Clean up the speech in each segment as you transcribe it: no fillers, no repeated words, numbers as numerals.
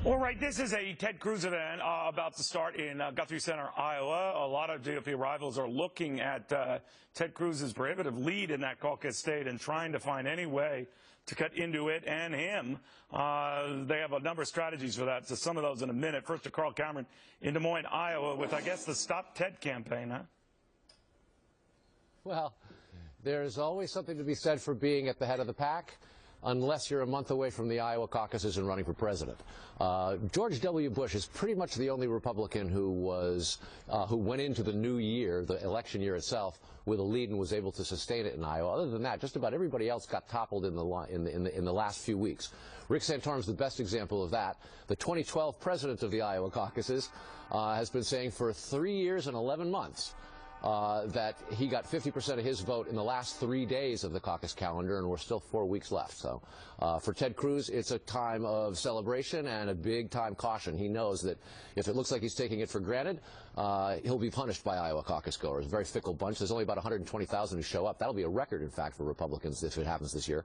All right, this is a Ted Cruz event about to start in Guthrie Center, Iowa. A lot of GOP rivals are looking at Ted Cruz's prohibitive lead in that caucus state and trying to find any way to cut into it and him. They have a number of strategies for that, so some of those in a minute. First to Carl Cameron in Des Moines, Iowa, with, I guess, the Stop Ted campaign, huh? Well, there's always something to be said for being at the head of the pack, unless you're a month away from the Iowa caucuses and running for president. George W. Bush is pretty much the only Republican who went into the new year, the election year itself, with a lead and was able to sustain it in Iowa. Other than that, just about everybody else got toppled in the last few weeks. Rick Santorum's the best example of that. The 2012 president of the Iowa caucuses has been saying for 3 years and 11 months that he got 50% of his vote in the last 3 days of the caucus calendar, and we're still 4 weeks left. So for Ted Cruz, it's a time of celebration and a big-time caution. He knows that if it looks like he's taking it for granted, he'll be punished by Iowa caucus goers. A very fickle bunch. There's only about 120,000 who show up. That'll be a record, in fact, for Republicans if it happens this year.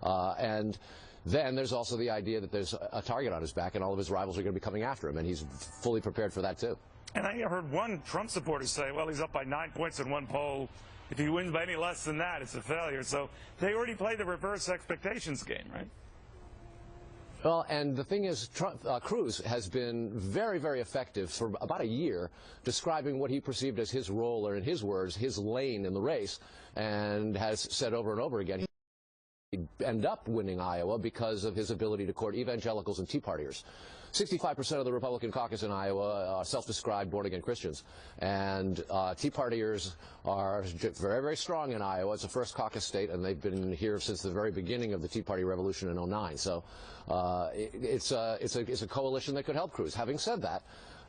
And then there's also the idea that there's a target on his back, and all of his rivals are going to be coming after him, and he's fully prepared for that, too. And I heard one Trump supporter say, well, he's up by 9 points in one poll. If he wins by any less than that, it's a failure. So they already played the reverse expectations game, right? Well, and the thing is, Cruz has been very, very effective for about a year describing what he perceived as his role, or in his words, his lane in the race, and has said over and over again he'd end up winning Iowa because of his ability to court evangelicals and Tea Partiers. 65% of the Republican caucus in Iowa are self-described born-again Christians, and Tea Partiers are very, very strong in Iowa. It's the first caucus state, and they've been here since the very beginning of the Tea Party revolution in '09. So it's a coalition that could help Cruz. Having said that,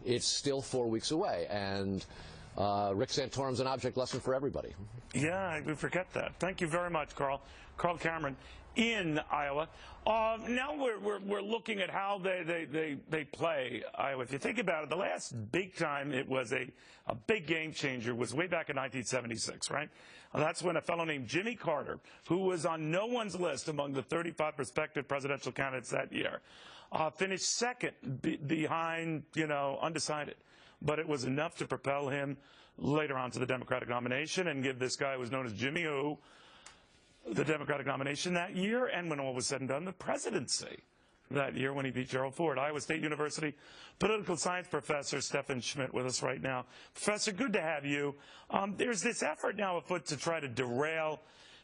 it's still 4 weeks away, and Rick Santorum's an object lesson for everybody. Yeah, we forget that. Thank you very much, Carl. Carl Cameron in Iowa. Now we're looking at how they play Iowa. If you think about it, the last big time it was a big game changer was way back in 1976, right? That's when a fellow named Jimmy Carter, who was on no one's list among the 35 prospective presidential candidates that year, finished second behind, undecided. But it was enough to propel him later on to the Democratic nomination and give this guy who was known as Jimmy Who the Democratic nomination that year, and when all was said and done, the presidency that year when he beat Gerald Ford. Iowa State University political science professor Stephen Schmidt with us right now. Professor, good to have you. There's this effort now afoot to try to derail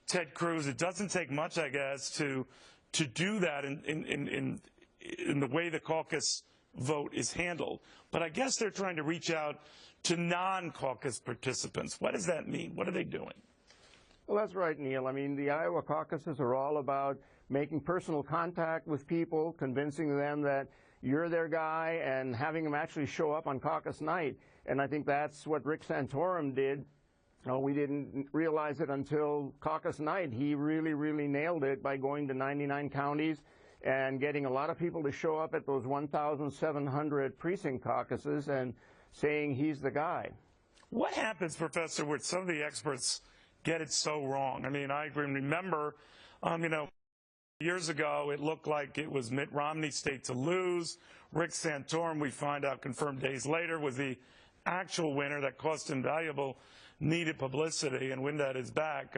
Ted Cruz. It doesn't take much, I guess, to do that in the way the caucus vote is handled. But I guess they're trying to reach out to non-caucus participants. What does that mean? What are they doing? Well, that's right, Neil. I mean, the Iowa caucuses are all about making personal contact with people, convincing them that you're their guy, and having them actually show up on caucus night. And I think that's what Rick Santorum did. We didn't realize it until caucus night. He really, really nailed it by going to 99 counties and getting a lot of people to show up at those 1,700 precinct caucuses and saying he's the guy. What happens, Professor, where some of the experts get it so wrong? I mean, I remember, years ago, it looked like it was Mitt Romney's state to lose. Rick Santorum, we find out confirmed days later, was the actual winner that cost him valuable needed publicity, and wind at his back.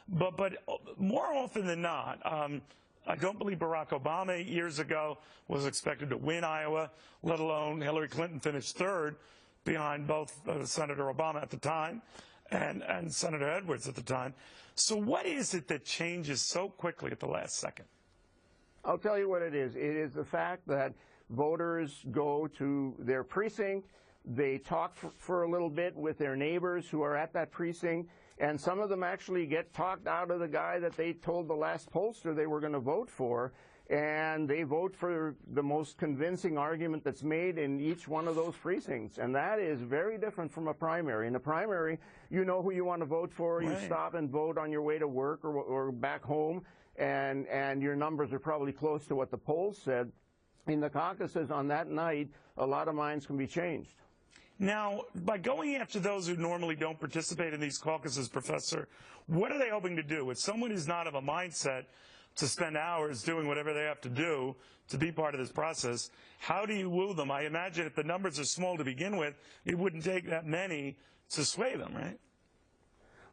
But more often than not, I don't believe Barack Obama 8 years ago was expected to win Iowa, let alone Hillary Clinton finished third behind both Senator Obama at the time and Senator Edwards at the time. So what is it that changes so quickly at the last second? I'll tell you what it is. It is the fact that voters go to their precinct, they talk for a little bit with their neighbors who are at that precinct, and some of them actually get talked out of the guy that they told the last pollster they were going to vote for, and they vote for the most convincing argument that's made in each one of those precincts. And that is very different from a primary. In a primary, you know who you want to vote for. Right. You stop and vote on your way to work or back home, and your numbers are probably close to what the polls said. In the caucuses on that night, a lot of minds can be changed. Now, by going after those who normally don't participate in these caucuses, Professor, what are they hoping to do? If someone is not of a mindset to spend hours doing whatever they have to do to be part of this process. How do you woo them? I imagine if the numbers are small to begin with, it wouldn't take that many to sway them, right?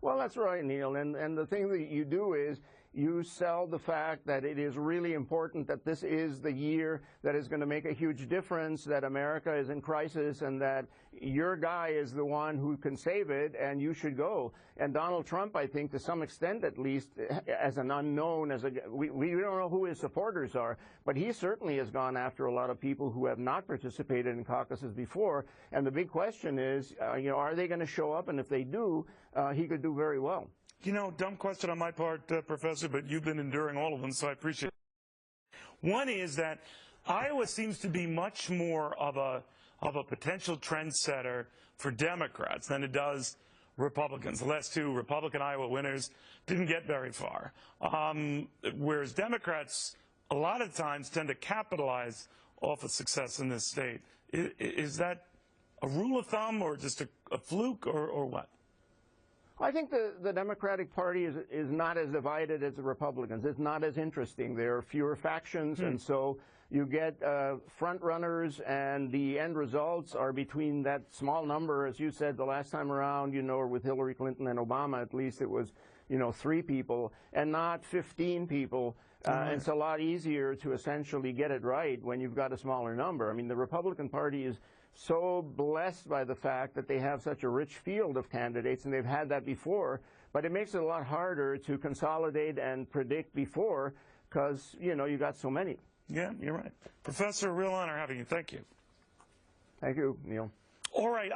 Well, that's right, Neil. And the thing that you do is you sell the fact that it is really important that this is the year that is going to make a huge difference, that America is in crisis, and that your guy is the one who can save it, and you should go. And Donald Trump, I think, to some extent at least, as an unknown, we don't know who his supporters are, but he certainly has gone after a lot of people who have not participated in caucuses before. And the big question is, are they going to show up? And if they do, he could do very well. You know, dumb question on my part, Professor, but you've been enduring all of them, so I appreciate it. One is that Iowa seems to be much more of a potential trendsetter for Democrats than it does Republicans. The last two Republican Iowa winners didn't get very far, whereas Democrats a lot of times tend to capitalize off of success in this state. Is that a rule of thumb or just a fluke or what? I think the Democratic Party is not as divided as the Republicans. It's not as interesting. There are fewer factions, and so you get front runners, and the end results are between that small number, as you said the last time around, or with Hillary Clinton and Obama, at least it was, 3 people, and not 15 people. And it's a lot easier to essentially get it right when you've got a smaller number. I mean, the Republican Party is so blessed by the fact that they have such a rich field of candidates, and they've had that before, but it makes it a lot harder to consolidate and predict before because, you got so many. Yeah, you're right. Professor, a real honor having you. Thank you. Thank you, Neil. All right.